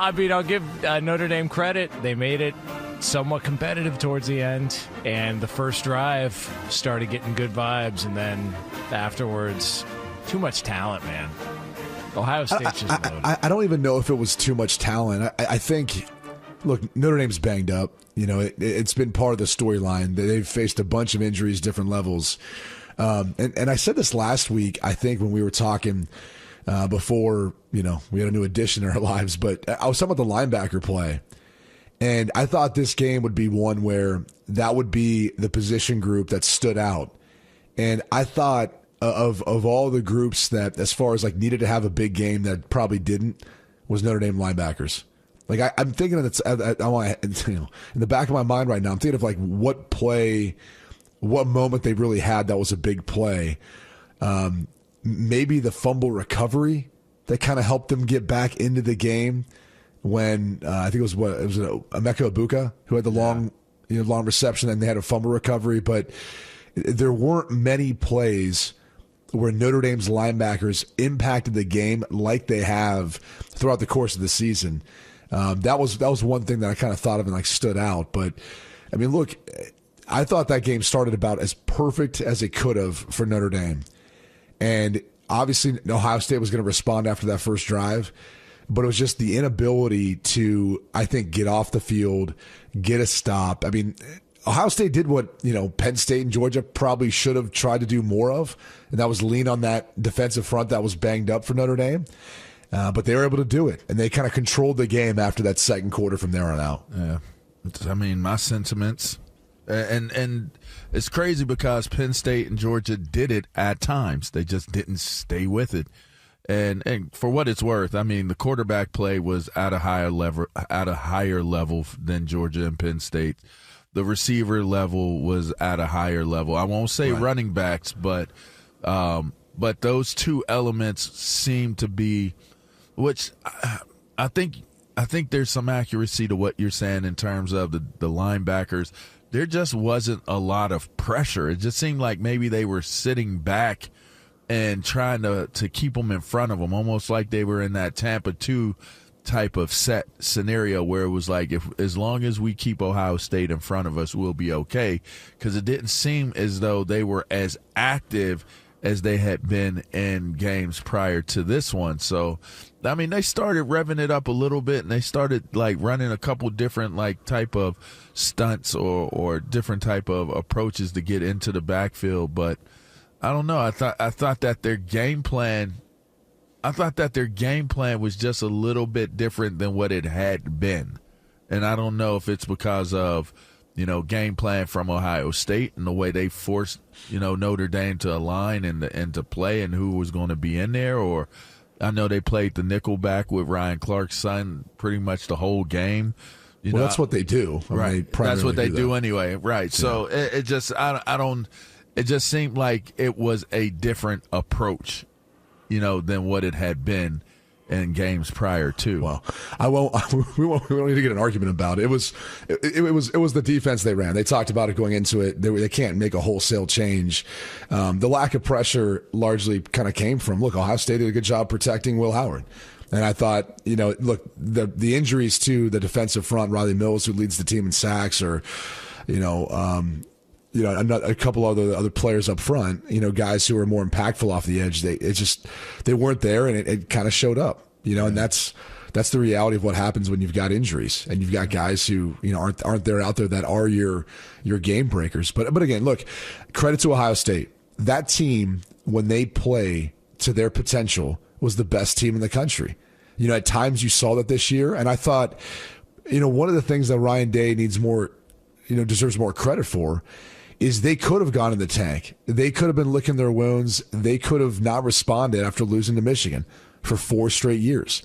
I mean, I'll give Notre Dame credit. They made it somewhat competitive towards the end, and the first drive started getting good vibes, and then afterwards, too much talent, man. Ohio State's just loaded. I don't even know if it was too much talent. I think, look, Notre Dame's banged up. You know, it's been part of the storyline. They've faced a bunch of injuries, different levels. And I said this last week, I think, when we were talking before, you know, we had a new addition in our lives, but I was talking about the linebacker play. And I thought this game would be one where that would be the position group that stood out. And I thought of all the groups that, as far as like needed to have a big game that probably didn't, was Notre Dame linebackers. Like I'm thinking in the back of my mind right now, I'm thinking of like what moment they really had that was a big play. Maybe the fumble recovery that kind of helped them get back into the game when I think it was Emeka Egbuka who had the long reception and they had a fumble recovery. But there weren't many plays where Notre Dame's linebackers impacted the game like they have throughout the course of the season. That was one thing that I kind of thought of and like stood out. But I mean, look, I thought that game started about as perfect as it could have for Notre Dame. And obviously Ohio State was going to respond after that first drive, but it was just the inability to, I think, get off the field, get a stop. I mean, Ohio State did what, Penn State and Georgia probably should have tried to do more of, and that was lean on that defensive front that was banged up for Notre Dame. But they were able to do it, and they kind of controlled the game after that second quarter from there on out. Yeah. I mean, my sentiments, and it's crazy because Penn State and Georgia did it at times. They just didn't stay with it. And for what it's worth, I mean, the quarterback play was at a higher level than Georgia and Penn State. The receiver level was at a higher level. I won't say running backs, but those two elements seem to be, which I think there's some accuracy to what you're saying in terms of the linebackers. There just wasn't a lot of pressure. It just seemed like maybe they were sitting back and trying to keep them in front of them, almost like they were in that Tampa 2 type of set scenario where it was like, as long as we keep Ohio State in front of us, we'll be okay. Because it didn't seem as though they were as active as they had been in games prior to this one. So, I mean, they started revving it up a little bit, and they started like running a couple different like type of stunts or different type of approaches to get into the backfield. But I don't know. I thought that their game plan was just a little bit different than what it had been. And I don't know if it's because of, game plan from Ohio State and the way they forced, Notre Dame to align and to play and who was going to be in there. Or I know they played the nickel back with Ryan Clark's son pretty much the whole game. That's what they do. Right. That's what they do anyway. Right. Yeah. So it just, it just seemed like it was a different approach, than what it had been in games prior to. Well, we won't need to get an argument about it. It was the defense they ran. They talked about it going into it. They can't make a wholesale change. The lack of pressure largely kind of came from, Ohio State did a good job protecting Will Howard. And I thought, look, the injuries to the defensive front, Riley Mills, who leads the team in sacks, or, a couple other players up front, guys who are more impactful off the edge. They weren't there, and it kind of showed up, and that's the reality of what happens when you've got injuries and you've got guys who, aren't there out there that are your game breakers. But again, look, credit to Ohio State. That team, when they play to their potential, was the best team in the country. At times you saw that this year, and I thought, one of the things that Ryan Day needs more, deserves more credit for, is they could have gone in the tank. They could have been licking their wounds. They could have not responded after losing to Michigan for 4 straight years.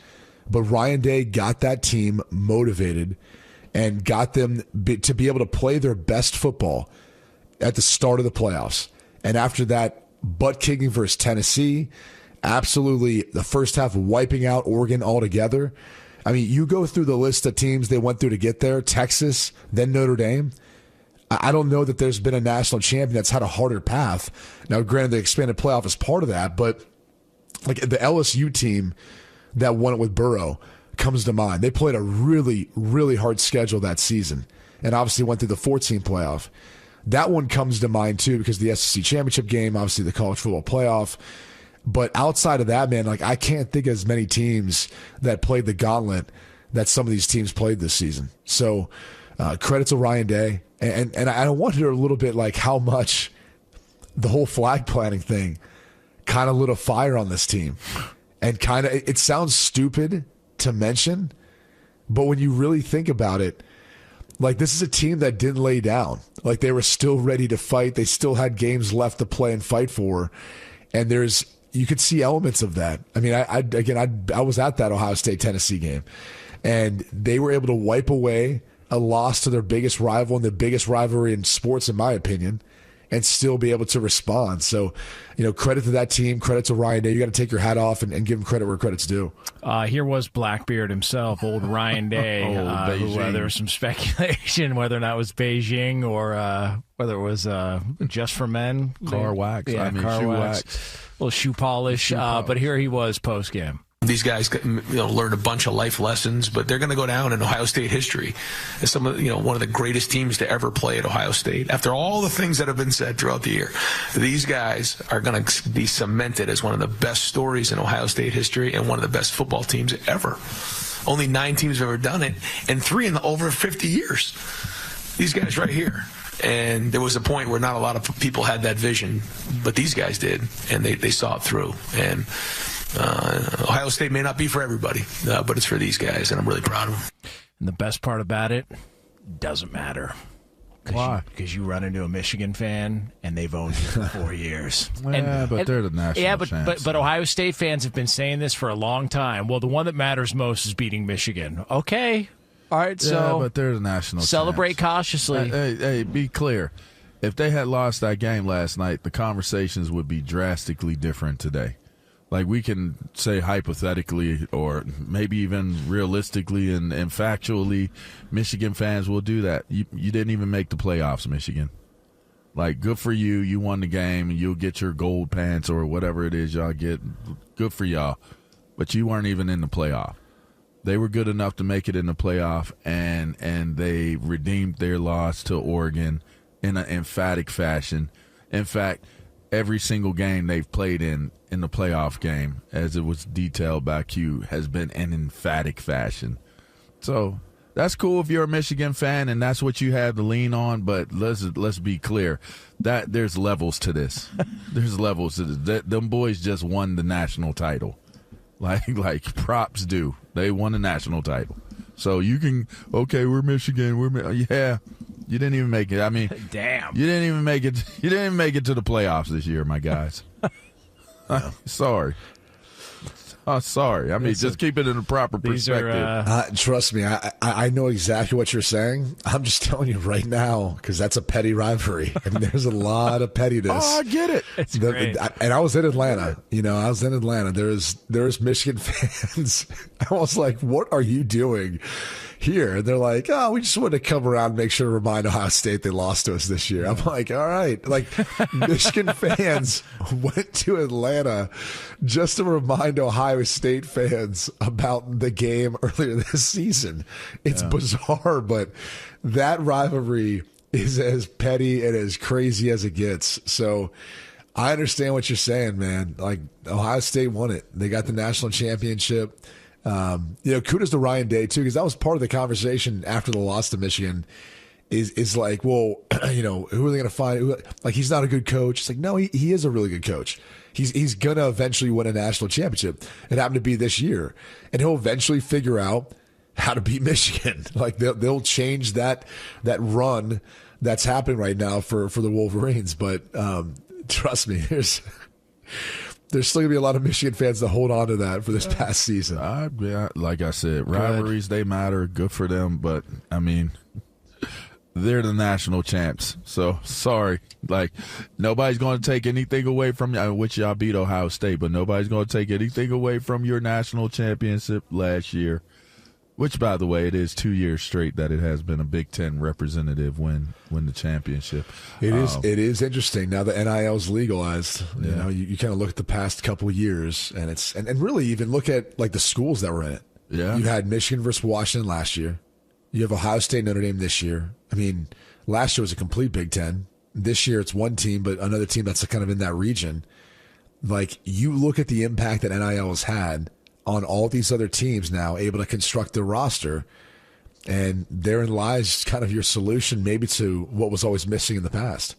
But Ryan Day got that team motivated and got them to be able to play their best football at the start of the playoffs. And after that, butt kicking versus Tennessee, absolutely the first half wiping out Oregon altogether. I mean, you go through the list of teams they went through to get there, Texas, then Notre Dame. I don't know that there's been a national champion that's had a harder path. Now, granted, the expanded playoff is part of that, but like the LSU team that won it with Burrow, comes to mind. They played a really, really hard schedule that season and obviously went through the 14 playoff. That one comes to mind, too, because the SEC championship game, obviously the college football playoff. But outside of that, man, like I can't think of as many teams that played the gauntlet that some of these teams played this season. So credit to Ryan Day. And I wonder a little bit like how much the whole flag planting thing kind of lit a fire on this team. And kind of, it sounds stupid to mention, but when you really think about it, like this is a team that didn't lay down. Like they were still ready to fight. They still had games left to play and fight for. And you could see elements of that. I mean, I was at that Ohio State-Tennessee game, and they were able to wipe away a loss to their biggest rival and the biggest rivalry in sports, in my opinion, and still be able to respond. So, credit to that team, credit to Ryan Day. You got to take your hat off and give him credit where credit's due. Here was Blackbeard himself, old Ryan Day. Who, there was some speculation whether or not it was Beijing or whether it was just for men. Car wax. Yeah, car wax. A little shoe polish. But here he was post-game. These guys, learned a bunch of life lessons, but they're going to go down in Ohio State history as some of, one of the greatest teams to ever play at Ohio State. After all the things that have been said throughout the year, these guys are going to be cemented as one of the best stories in Ohio State history and one of the best football teams ever. Only 9 teams have ever done it, and 3 in over 50 years. These guys right here. And there was a point where not a lot of people had that vision, but these guys did, and they saw it through. And Ohio State may not be for everybody, but it's for these guys, and I'm really proud of them. And the best part about it, doesn't matter. Why? Because you run into a Michigan fan, and they've owned you for 4 years. But they're the national champs. But Ohio State fans have been saying this for a long time. Well, the one that matters most is beating Michigan. Okay. All right, so but they're the national celebrate champs. Cautiously. Hey, be clear. If they had lost that game last night, the conversations would be drastically different today. Like we can say hypothetically or maybe even realistically and factually, Michigan fans will do that. You didn't even make the playoffs, Michigan. Like, good for you. You won the game, and you'll get your gold pants or whatever it is y'all get. Good for y'all. But you weren't even in the playoff. They were good enough to make it in the playoff, and they redeemed their loss to Oregon in an emphatic fashion. In fact, every single game they've played in the playoff game, as it was detailed by Q, has been an emphatic fashion. So that's cool if you're a Michigan fan and that's what you have to lean on, but let's be clear that there's levels to this. There's levels to this. Them boys just won the national title. Like props do. They won the national title. So you can, we're Michigan. Yeah. You didn't even make it. I mean, damn. You didn't even make it. You didn't even make it to the playoffs this year, my guys. Sorry. Sorry. I mean, just keep it in the proper perspective. Trust me, I know exactly what you're saying. I'm just telling you right now because that's a petty rivalry, and there's a lot of pettiness. Oh, I get it. It's great. And I was in Atlanta. I was in Atlanta. There's Michigan fans. I was like, "What are you doing here?" And they're like, "Oh, we just wanted to come around and make sure to remind Ohio State they lost to us this year." I'm like, "All right." Like, Michigan fans went to Atlanta just to remind Ohio State fans about the game earlier this season. It's bizarre, but that rivalry is as petty and as crazy as it gets. So I understand what you're saying, man. Like, Ohio State won it. They got the national championship. Kudos to Ryan Day too, because that was part of the conversation after the loss to Michigan. Is like, well, who are they going to find? Like, he's not a good coach. It's like, no, he is a really good coach. He's going to eventually win a national championship. It happened to be this year, and he'll eventually figure out how to beat Michigan. Like, they'll change that run that's happening right now for the Wolverines. But trust me, there's still going to be a lot of Michigan fans that hold on to that for this past season. Like I said, rivalries, they matter. Good for them. But, I mean, they're the national champs. So, sorry. Like, nobody's going to take anything away from you, which y'all beat Ohio State, but nobody's going to take anything away from your national championship last year. Which, by the way, it is 2 years straight that it has been a Big Ten representative win the championship. It is interesting now that NIL is legalized. You kind of look at the past couple of years, and it's and really even look at like the schools that were in it. Yeah. You had Michigan versus Washington last year. You have Ohio State, Notre Dame this year. I mean, last year was a complete Big Ten. This year it's one team, but another team that's kind of in that region. Like, you look at the impact that NIL has had on all these other teams now, able to construct their roster, and therein lies kind of your solution maybe to what was always missing in the past.